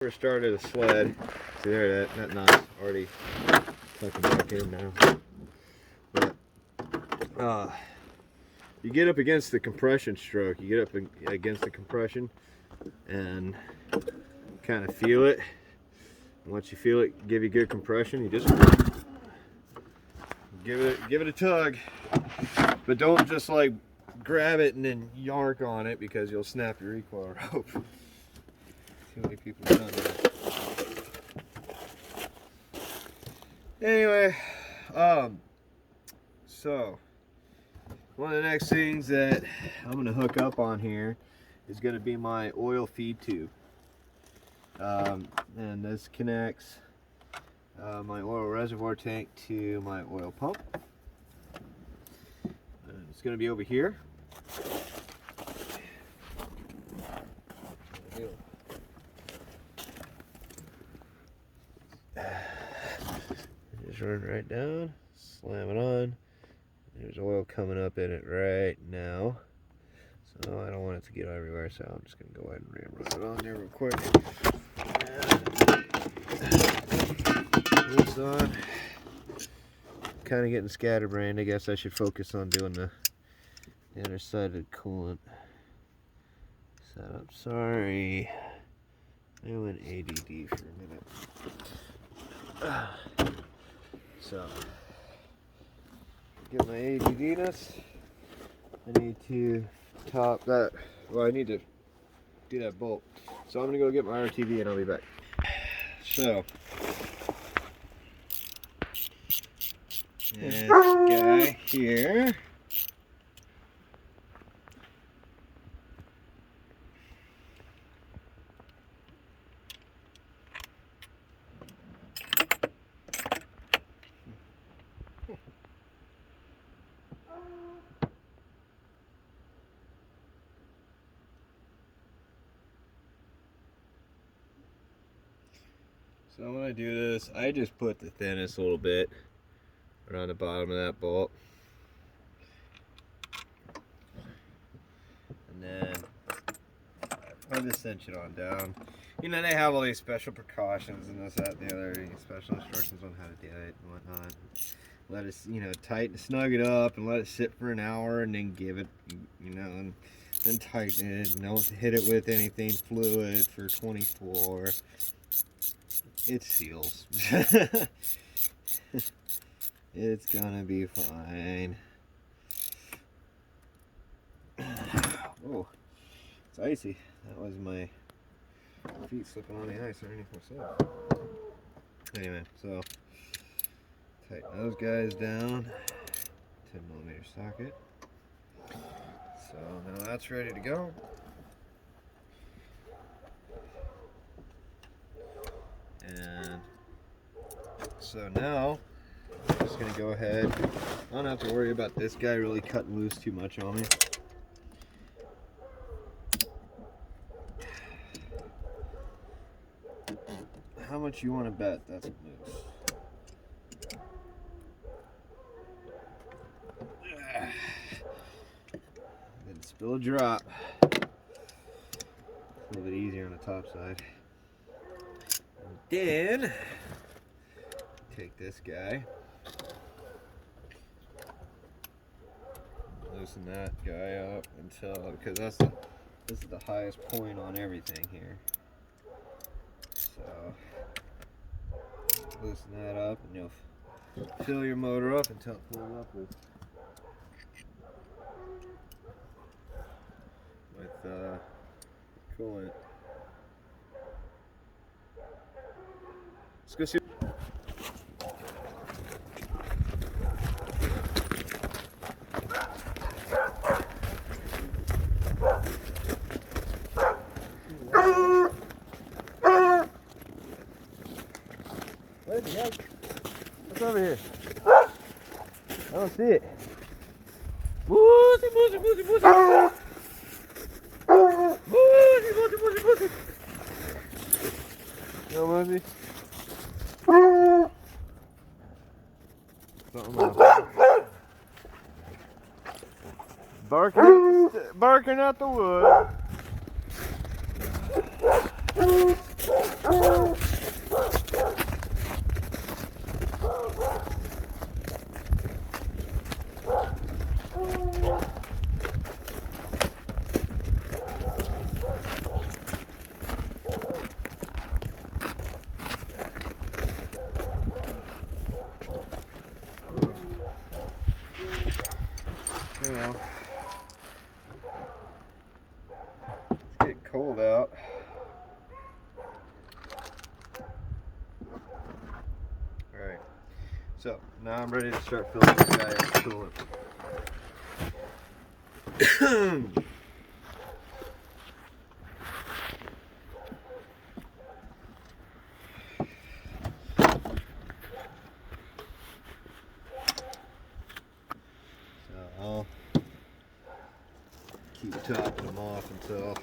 Never started a sled. See there, that knot's already tucking back in now. But you get up against the compression stroke. You get up against the compression and kind of feel it. And once you feel it give you good compression, you just give it a tug. But don't just like grab it and then yark on it, because you'll snap your recoil rope. Too many people have done that. Anyway, so one of the next things that I'm going to hook up on here is going to be my oil feed tube. And this connects my oil reservoir tank to my oil pump. And it's going to be over here. Just run right down, slam it on. There's oil coming up in it right now, so I don't want it to get everywhere, so I'm just going to go ahead and run it on there real quick. This on. Kind of getting scatterbrained. I guess I should focus on doing the inner side of the coolant setup. Sorry, I went ADD for a minute. So, get my ADD-ness. I need to top that. Well, I need to do that bolt. So I'm going to go get my RTV and I'll be back. So, this guy here. So when I do this, I just put the thinnest little bit around the bottom of that bolt. And then I just cinch it on down. You know, they have all these special precautions and this, that, and the other, special instructions on how to do it and whatnot. Let it, you know, snug it up and let it sit for an hour, and then give it, you know, and then tighten it. And don't hit it with anything fluid for 24. It seals. It's gonna be fine. Oh, it's icy. That was my feet slipping on the ice underneath myself. Anyway, so tighten those guys down. 10mm socket. So now that's ready to go. And so now I'm just going to go ahead. I don't have to worry about this guy really cutting loose too much on me. How much you want to bet that's loose? Didn't spill a drop. A little bit easier on the top side. Then take this guy, loosen that guy up until, because this is the highest point on everything here. So loosen that up, and you'll fill your motor up until it fills up with coolant. Let's go see. What the heck? What's over here? I don't see it. Woozy, woozy, woozy, woozy. Woozy, woozy, woozy, woozy. No, woozy. Barking at the wood. So now I'm ready to start filling this guy up with coolant. I'll keep topping them off until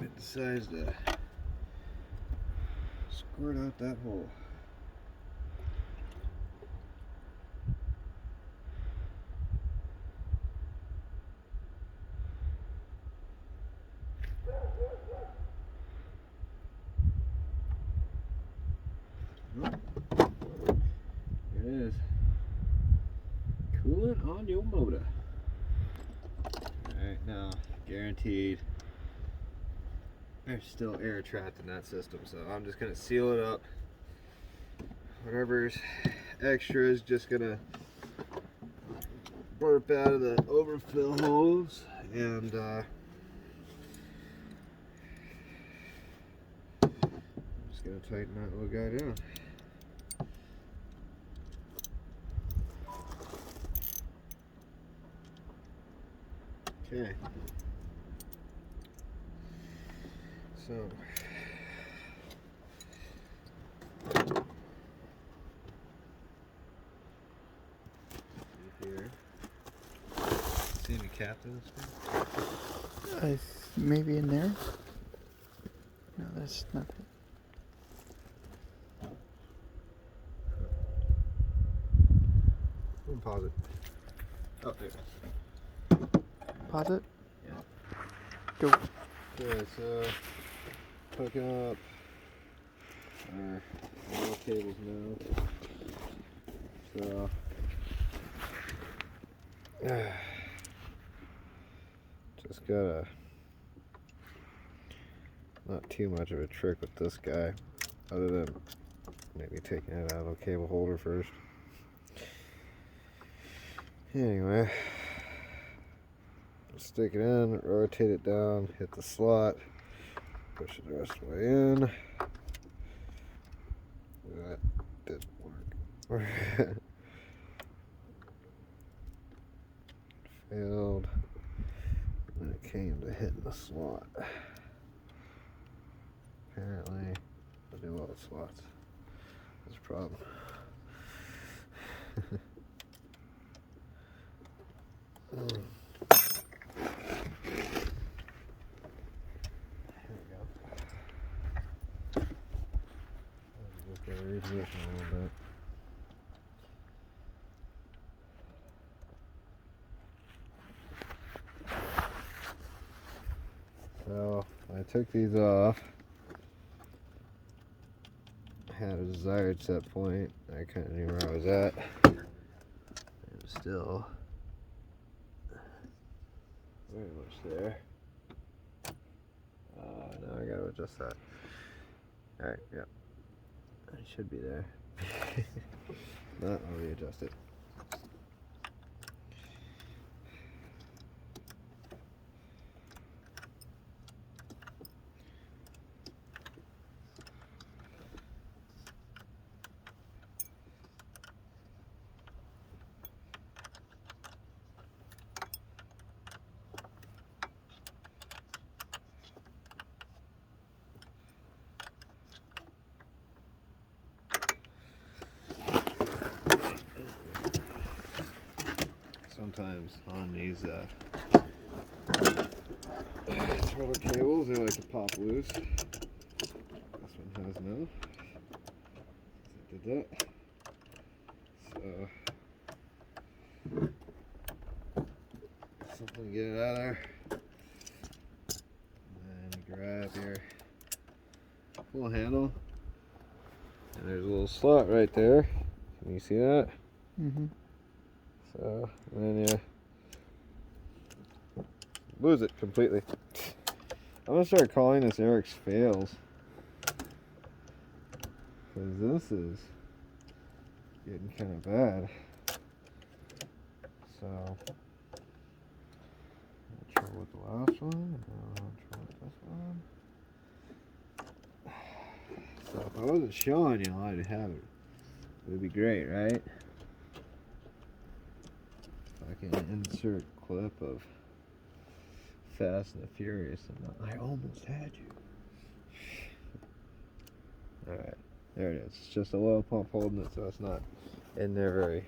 it decides to squirt out that hole. Here it is. Coolant on your motor. Alright, now guaranteed there's still air trapped in that system, so I'm just gonna seal it up. Whatever's extra is just gonna burp out of the overfill holes, and I'm just gonna tighten that little guy down. Okay. So here. See any captains? Maybe in there? No, that's nothing. Pause it. Oh, there. Pause it? Yeah. Go. Okay, so hooking up our oil cables now. So just gotta not too much of a trick with this guy, other than maybe taking it out of the cable holder first. Anyway, stick it in, rotate it down, hit the slot, push it the rest of the way in. That didn't work. Failed when it came to hitting the slot. Apparently, I do all the slots. That's a problem. Reposition a little bit. So I took these off. I had a desired set point. I kind of knew where I was at. It was still very much there. Now I gotta adjust that. Alright, yeah. I should be there. Not, I'll readjust it. Sometimes on these throttle cables, they like to pop loose. This one has no. It did that. So something to get it out of there. And then you grab your pull handle, and there's a little slot right there. Can you see that? Mm-hmm. So, and then you lose it completely. I'm gonna start calling this Eric's fails, because this is getting kind of bad. So, I'll try with the last one, and then I'll try with this one. So, if I wasn't showing you, I'd have it would be great, right? Fucking insert clip of Fast and the Furious, and I almost had you. Alright, there it is. It's just a oil pump holding it, so it's not in there very.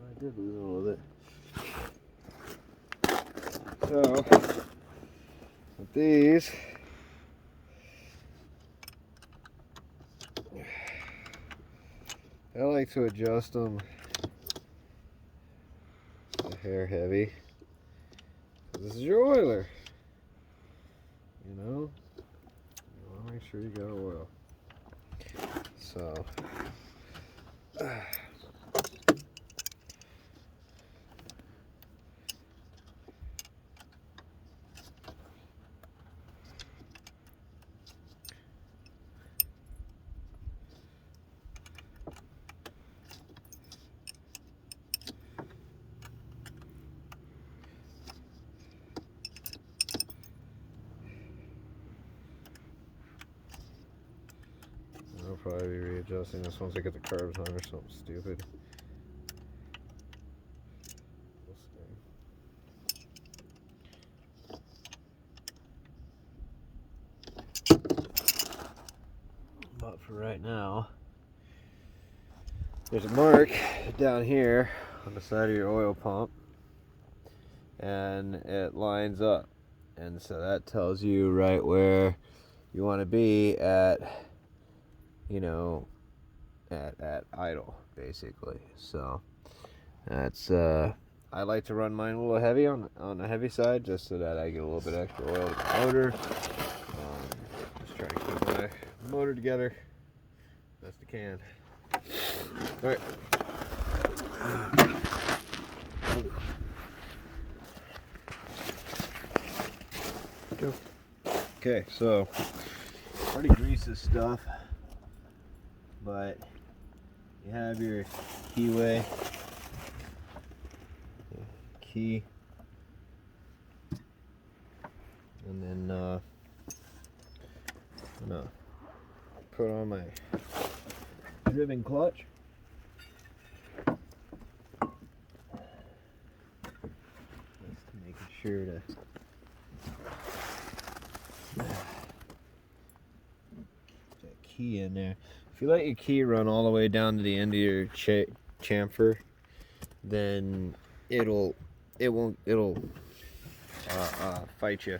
I did lose a little bit. So, with these, I like to adjust them the hair heavy. This is your oiler. You know? You want to make sure you got oil. So, I'll probably be readjusting this once I get the carbs on or something stupid. We'll see. But for right now, there's a mark down here on the side of your oil pump, and it lines up, and so that tells you right where you want to be at, you know, at idle, basically. So that's I like to run mine a little heavy on the heavy side, just so that I get a little bit extra oil in the motor. Just trying to keep my motor together best I can. All right. Go. Okay, so already greased this stuff, but you have your keyway, key, and then I'm gonna put on my driven clutch. Just making sure to that key in there. If you let your key run all the way down to the end of your chamfer, then it'll fight you.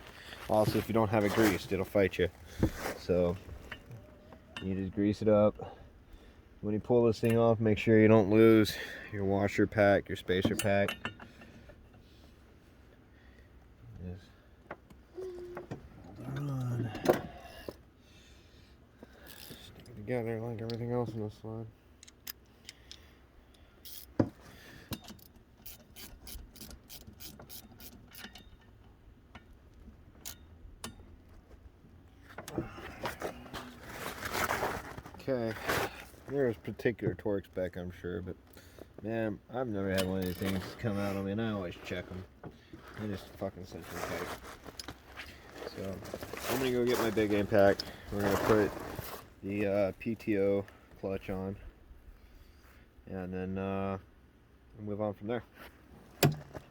Also, if you don't have it greased, it'll fight you. So you just grease it up. When you pull this thing off, make sure you don't lose your washer pack, your spacer pack. Hold on. Stick it together like everything else in this slide. Okay, there's particular torque spec, I'm sure, but man, I've never had one of these things come out on me, and I always check them. They just fucking central tight. So I'm gonna go get my big impact. We're gonna put the PTO clutch on, and then we'll move on from there.